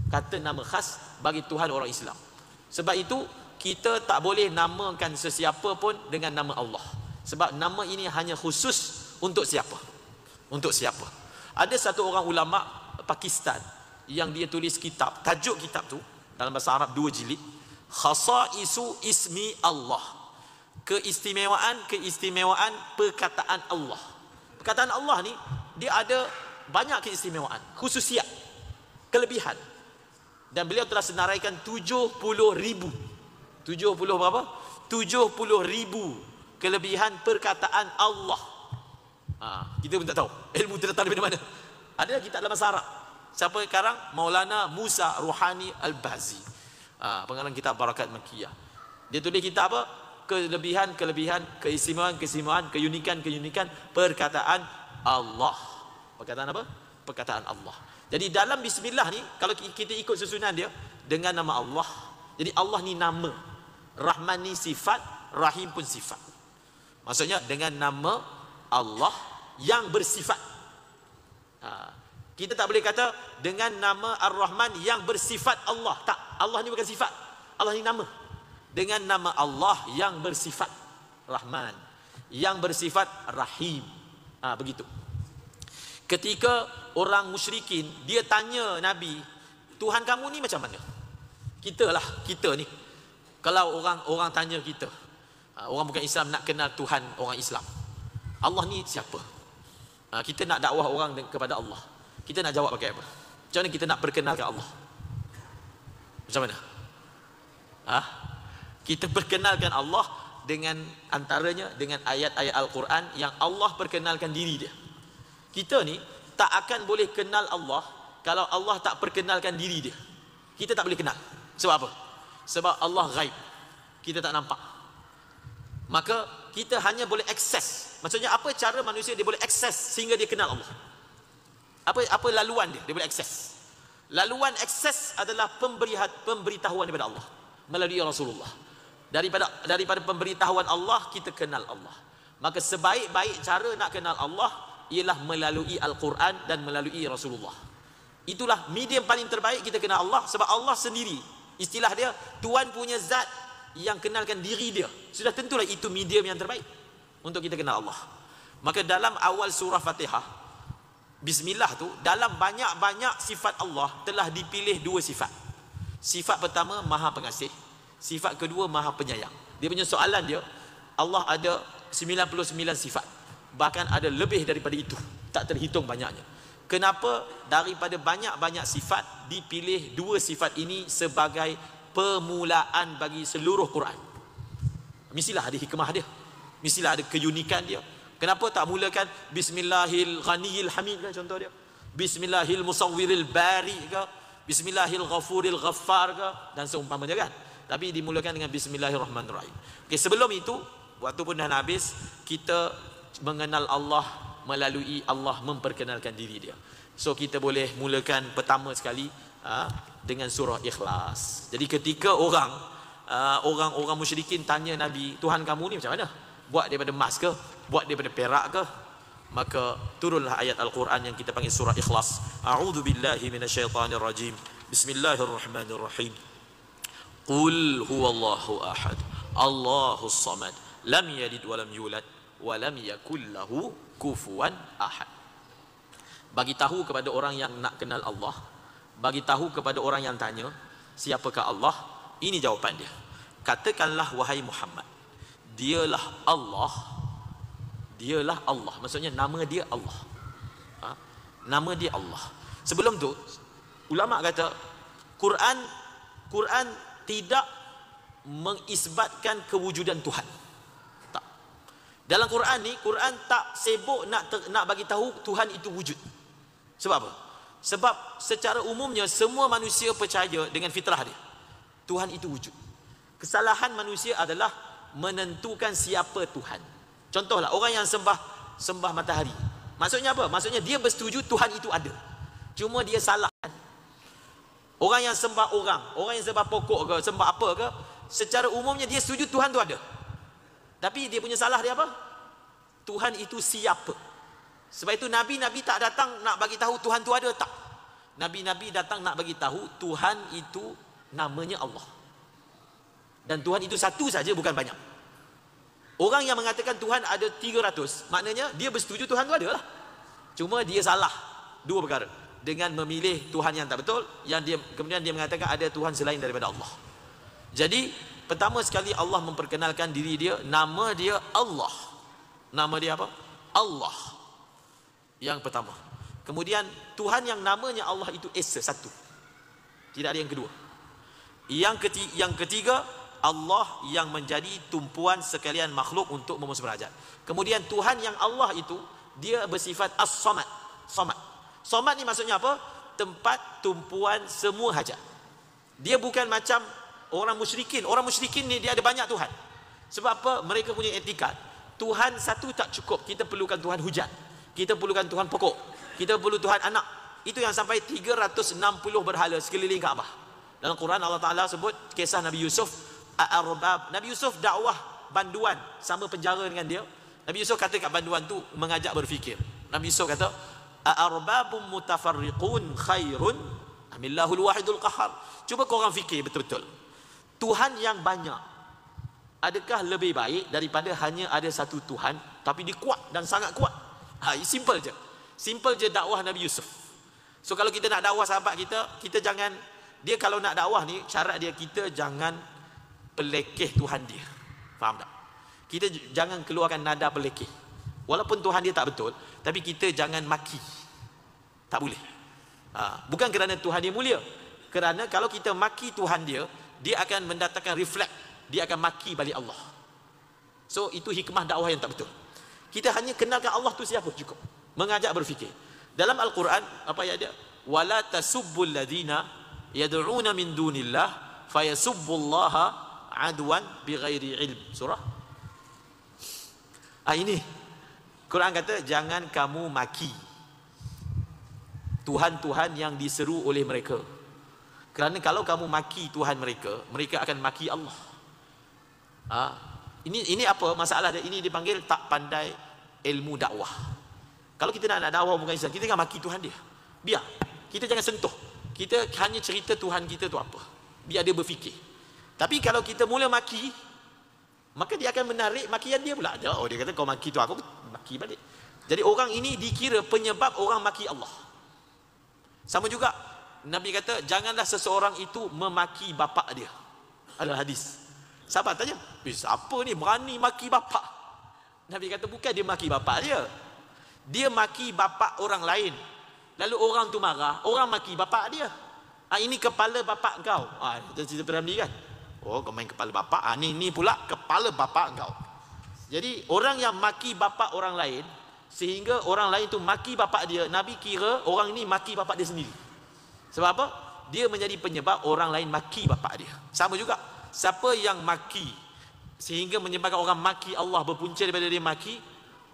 Speaker 1: Kata nama khas bagi Tuhan orang Islam. Sebab itu kita tak boleh namakan sesiapa pun dengan nama Allah. Sebab nama ini hanya khusus untuk siapa? Untuk siapa? Ada satu orang ulama Pakistan yang dia tulis kitab, tajuk kitab tu dalam bahasa Arab 2 jilid, Khasaisu Ismi Allah. Keistimewaan perkataan Allah. Perkataan Allah ni dia ada banyak keistimewaan, khususiat, kelebihan. Dan beliau telah senaraikan 70,000 berapa? 70,000 kelebihan perkataan Allah. Kita pun tak tahu ilmu tu datang dari mana. Ada kitab dalam bahasa Arab. Siapa yang karang? Maulana Musa Ruhani Al-Bazi. Pengarang kitab Barakat Makkiyah. Dia tulis kitab apa? Kelebihan, keistimewaan, keunikan perkataan Allah. Perkataan apa? Perkataan Allah. Jadi dalam bismillah ni, kalau kita ikut susunan dia, dengan nama Allah. Jadi Allah ni nama, Rahman ni sifat, Rahim pun sifat. Maksudnya dengan nama Allah yang bersifat. Kita tak boleh kata dengan nama Ar-Rahman yang bersifat Allah. Tak, Allah ni bukan sifat, Allah ni nama. Dengan nama Allah yang bersifat Rahman, yang bersifat Rahim. Begitu. Ketika orang musyrikin dia tanya Nabi, Tuhan kamu ni macam mana? Kita ni, kalau orang tanya kita, orang bukan Islam nak kenal Tuhan orang Islam, Allah ni siapa? Kita nak dakwah orang kepada Allah, kita nak jawab pakai apa? Macam mana kita nak perkenalkan Allah? Macam mana? Kita perkenalkan Allah dengan antaranya dengan ayat-ayat Al-Quran yang Allah perkenalkan diri dia. Kita ni tak akan boleh kenal Allah kalau Allah tak perkenalkan diri dia. Kita tak boleh kenal. Sebab apa? Sebab Allah ghaib, kita tak nampak. Maka kita hanya boleh akses. Maksudnya apa cara manusia dia boleh akses sehingga dia kenal Allah? Apa laluan dia boleh akses? Laluan akses adalah pemberitahuan daripada Allah melalui Rasulullah. Daripada pemberitahuan Allah kita kenal Allah. Maka sebaik-baik cara nak kenal Allah ialah melalui Al-Quran dan melalui Rasulullah. Itulah medium paling terbaik kita kenal Allah. Sebab Allah sendiri, istilah dia, Tuhan punya zat yang kenalkan diri dia. Sudah tentulah itu medium yang terbaik untuk kita kenal Allah. Maka dalam awal surah Fatihah, Bismillah tu, dalam banyak-banyak sifat Allah telah dipilih dua sifat. Sifat pertama Maha Pengasih, sifat kedua Maha Penyayang. Dia punya soalan dia, Allah ada 99 sifat, bahkan ada lebih daripada itu, tak terhitung banyaknya. Kenapa daripada banyak-banyak sifat dipilih dua sifat ini sebagai permulaan bagi seluruh Quran? Mestilah ada hikmah dia, mestilah ada keunikan dia. Kenapa tak mulakan Bismillahil Ghaniyil Hamid ke contoh dia, Bismillahil Musawwiril Bari ke, Bismillahil Ghafuril Ghaffar ke, dan seumpamanya kan. Tapi dimulakan dengan Bismillahirrahmanirrahim. Okey, sebelum itu, waktu pun dah habis, kita mengenal Allah melalui Allah memperkenalkan diri dia. So kita boleh mulakan pertama sekali dengan surah Ikhlas. Jadi ketika orang musyrikin tanya Nabi, Tuhan kamu ni macam mana? Buat daripada emas ke? Buat daripada perak ke? Maka turunlah ayat Al-Quran yang kita panggil surah Ikhlas. A'udzu billahi minasyaitonir rajim. Bismillahirrahmanirrahim. Qul huwallahu ahad, Allahus samad, lam yalid wa lam yulad wa lam yakul lahu kufuwan ahad. Bagi tahu kepada orang yang nak kenal Allah, bagi tahu kepada orang yang tanya, siapakah Allah? Ini jawapan dia. Katakanlah wahai Muhammad, dialah Allah. Dialah Allah. Maksudnya nama dia Allah. Nama dia Allah. Sebelum tu ulama kata Quran tidak mengisbatkan kewujudan Tuhan. Tak. Dalam Quran ni, Quran tak sibuk nak bagi tahu Tuhan itu wujud. Sebab apa? Sebab secara umumnya semua manusia percaya dengan fitrah dia, Tuhan itu wujud. Kesalahan manusia adalah menentukan siapa Tuhan. Contohlah orang yang sembah matahari. Maksudnya apa? Maksudnya dia bersetuju Tuhan itu ada, cuma dia salah. Orang yang sembah orang yang sembah pokok ke, sembah apa ke, secara umumnya dia setuju Tuhan tu ada. Tapi dia punya salah dia apa? Tuhan itu siapa? Sebab itu Nabi tak datang nak bagi tahu Tuhan tu ada, tak. Nabi datang nak bagi tahu Tuhan itu namanya Allah. Dan Tuhan itu satu saja, bukan banyak. Orang yang mengatakan Tuhan ada 300, maknanya dia bersetuju Tuhan tu ada lah. Cuma dia salah dua perkara. Dengan memilih Tuhan yang tak betul, kemudian dia mengatakan ada Tuhan selain daripada Allah. Jadi pertama sekali Allah memperkenalkan diri dia, nama dia Allah. Nama dia apa? Allah. Yang pertama. Kemudian Tuhan yang namanya Allah itu esa, satu, tidak ada yang kedua. Yang ketiga, Allah yang menjadi tumpuan sekalian makhluk untuk memenuhi hajat. Kemudian Tuhan yang Allah itu dia bersifat as-samad. Samad ni maksudnya apa? Tempat tumpuan semua hajat. Dia bukan macam orang musyrikin. Orang musyrikin ni dia ada banyak Tuhan. Sebab apa? Mereka punya etikad, Tuhan satu tak cukup, kita perlukan Tuhan hujan, kita perlukan Tuhan pokok, kita perlu Tuhan anak. Itu yang sampai 360 berhala sekeliling Kaabah. Dalam Quran Allah Ta'ala sebut kisah Nabi Yusuf. Nabi Yusuf dakwah banduan sama penjara dengan dia. Nabi Yusuf kata kat banduan tu mengajak berfikir. Nabi Yusuf kata, "A'arbabum mutafarriqun khairun amillahul wahidul qahar." Cuba korang fikir betul-betul. Tuhan yang banyak, adakah lebih baik daripada hanya ada satu Tuhan tapi dia kuat dan sangat kuat? Simple je. Simple je dakwah Nabi Yusuf. So kalau kita nak dakwah sahabat kita jangan, dia kalau nak dakwah ni syarat dia, kita jangan pelekeh Tuhan dia. Faham tak? Kita jangan keluarkan nada pelekeh. Walaupun Tuhan dia tak betul, tapi kita jangan maki. Tak boleh. Bukan kerana Tuhan dia mulia. Kerana kalau kita maki Tuhan dia, dia akan mendatangkan refleks. Dia akan maki balik Allah. So itu hikmah dakwah yang tak betul. Kita hanya kenalkan Allah tu siapa cukup. Mengajak berfikir. Dalam Al-Quran apa ayat dia? Wala tasubbul ladina yad'una min dunillah fayasubbullaha adwan bighairi ilm. Surah ini Quran kata jangan kamu maki Tuhan-Tuhan yang diseru oleh mereka. Kerana kalau kamu maki Tuhan mereka, mereka akan maki Allah. Ini apa masalah dia? Ini dipanggil tak pandai ilmu dakwah. Kalau kita nak dakwah bukan Islam, kita jangan maki Tuhan dia. Biar. Kita jangan sentuh. Kita hanya cerita Tuhan kita tu apa. Biar dia berfikir. Tapi kalau kita mula maki, maka dia akan menarik makian dia pula. Oh, dia kata kau maki tu, aku maki balik. Jadi orang ini dikira penyebab orang maki Allah. Sama juga Nabi kata janganlah seseorang itu memaki bapa dia. Ada hadis. Sahabat tanya, siapa ni berani maki bapa? Nabi kata bukan dia maki bapa dia. Dia maki bapa orang lain. Lalu orang tu marah, orang maki bapa dia. Ini kepala bapa kau. Kita cerita Ramli kan. Oh, kau main kepala bapa. Ni pula kepala bapa kau. Jadi orang yang maki bapa orang lain, sehingga orang lain tu maki bapa dia, Nabi kira orang ini maki bapa dia sendiri. Sebab apa? Dia menjadi penyebab orang lain maki bapa dia. Sama juga, siapa yang maki sehingga menyebabkan orang maki Allah berpunca daripada dia maki,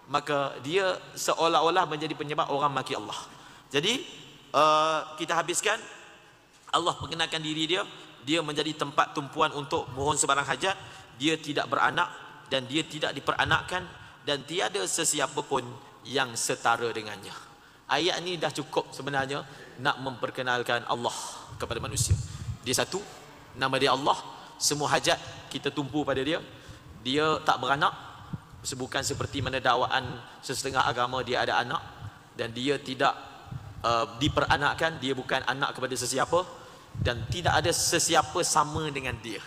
Speaker 1: maka dia seolah-olah menjadi penyebab orang maki Allah. Jadi kita habiskan, Allah perkenalkan diri dia, dia menjadi tempat tumpuan untuk mohon sebarang hajat, dia tidak beranak dan dia tidak diperanakkan, dan tiada sesiapa pun yang setara dengannya. Ayat ni dah cukup sebenarnya nak memperkenalkan Allah kepada manusia. Dia satu, nama dia Allah, semua hajat kita tumpu pada dia. Dia tak beranak, bukan seperti mana dakwaan sesetengah agama dia ada anak, dan dia tidak diperanakkan, dia bukan anak kepada sesiapa. Dan tidak ada sesiapa sama dengan dia.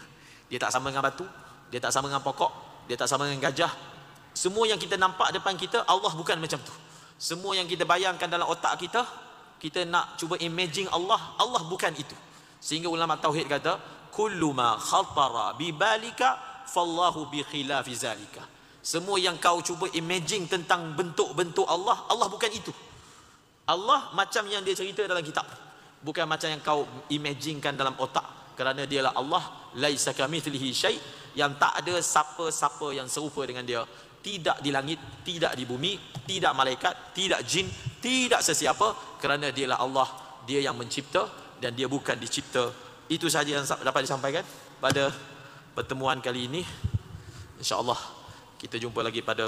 Speaker 1: Dia tak sama dengan batu, dia tak sama dengan pokok, dia tak sama dengan gajah. Semua yang kita nampak depan kita, Allah bukan macam tu. Semua yang kita bayangkan dalam otak kita, kita nak cuba imagine Allah, Allah bukan itu. Sehingga ulama tauhid kata, kullu ma khatara bi balika fallahu bi khilafi zalika. Semua yang kau cuba imagine tentang bentuk-bentuk Allah, Allah bukan itu. Allah macam yang dia cerita dalam kitab, bukan macam yang kau imaginekan dalam otak. Kerana dialah Allah, laisa kamitslihi syai', yang tak ada siapa-siapa yang serupa dengan dia. Tidak di langit, tidak di bumi, tidak malaikat, tidak jin, tidak sesiapa. Kerana dialah Allah, dia yang mencipta dan dia bukan dicipta. Itu sahaja yang dapat disampaikan pada pertemuan kali ini. InsyaAllah kita jumpa lagi pada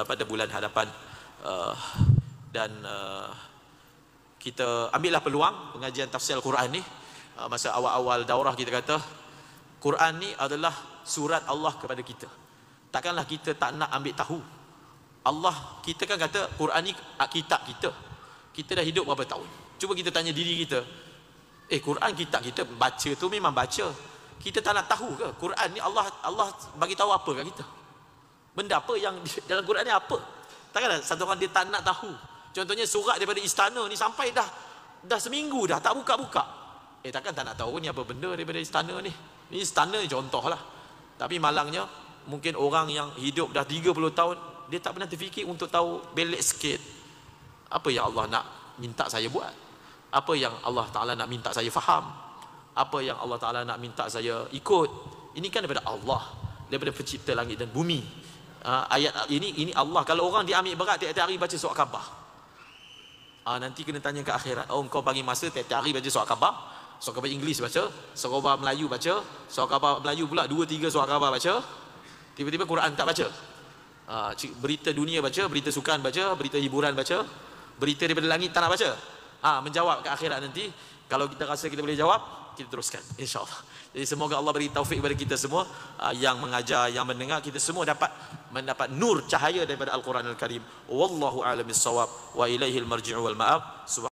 Speaker 1: pada bulan hadapan. Kita ambillah peluang pengajian tafsir Al-Quran ni. Masa awal-awal daurah kita kata Quran ni adalah surat Allah kepada kita. Takkanlah kita tak nak ambil tahu. Allah, kita kan kata Quran ni kitab kita. Kita dah hidup berapa tahun? Cuba kita tanya diri kita. Quran kitab kita, baca tu memang baca. Kita tak nak tahu ke Quran ni Allah bagi tahu apa kat kita? Benda apa yang dalam Quran ni apa? Takkanlah satu orang dia tak nak tahu. Contohnya surat daripada istana ni sampai dah seminggu dah tak buka-buka. Takkan tak nak tahu ni apa benda daripada istana ni. Ini istana ni contoh lah. Tapi malangnya mungkin orang yang hidup dah 30 tahun, dia tak pernah terfikir untuk tahu belik sikit apa yang Allah nak minta saya buat, apa yang Allah Ta'ala nak minta saya faham, apa yang Allah Ta'ala nak minta saya ikut. Ini kan daripada Allah, daripada pencipta langit dan bumi. Ayat ini Allah. Kalau orang dia ambil berat tiap-tiap hari baca surat khabar, nanti kena tanya ke akhirat. Kau bagi masa tiap-tiap hari baca surat khabar, surat khabar Inggeris baca, surat khabar Melayu baca, surat khabar Melayu pula 2-3 surat khabar baca, tiba-tiba Quran tak baca. Berita dunia baca, berita sukan baca, berita hiburan baca, berita daripada langit tak nak baca. Menjawab ke akhirat nanti. Kalau kita rasa kita boleh jawab, kita teruskan insya-Allah. Jadi semoga Allah beri taufik kepada kita semua, yang mengajar, yang mendengar, kita semua dapat mendapat nur cahaya daripada Al-Quran Al-Karim. Wallahu a'lam bissawab wa ilaihil marji'u wal ma'ab.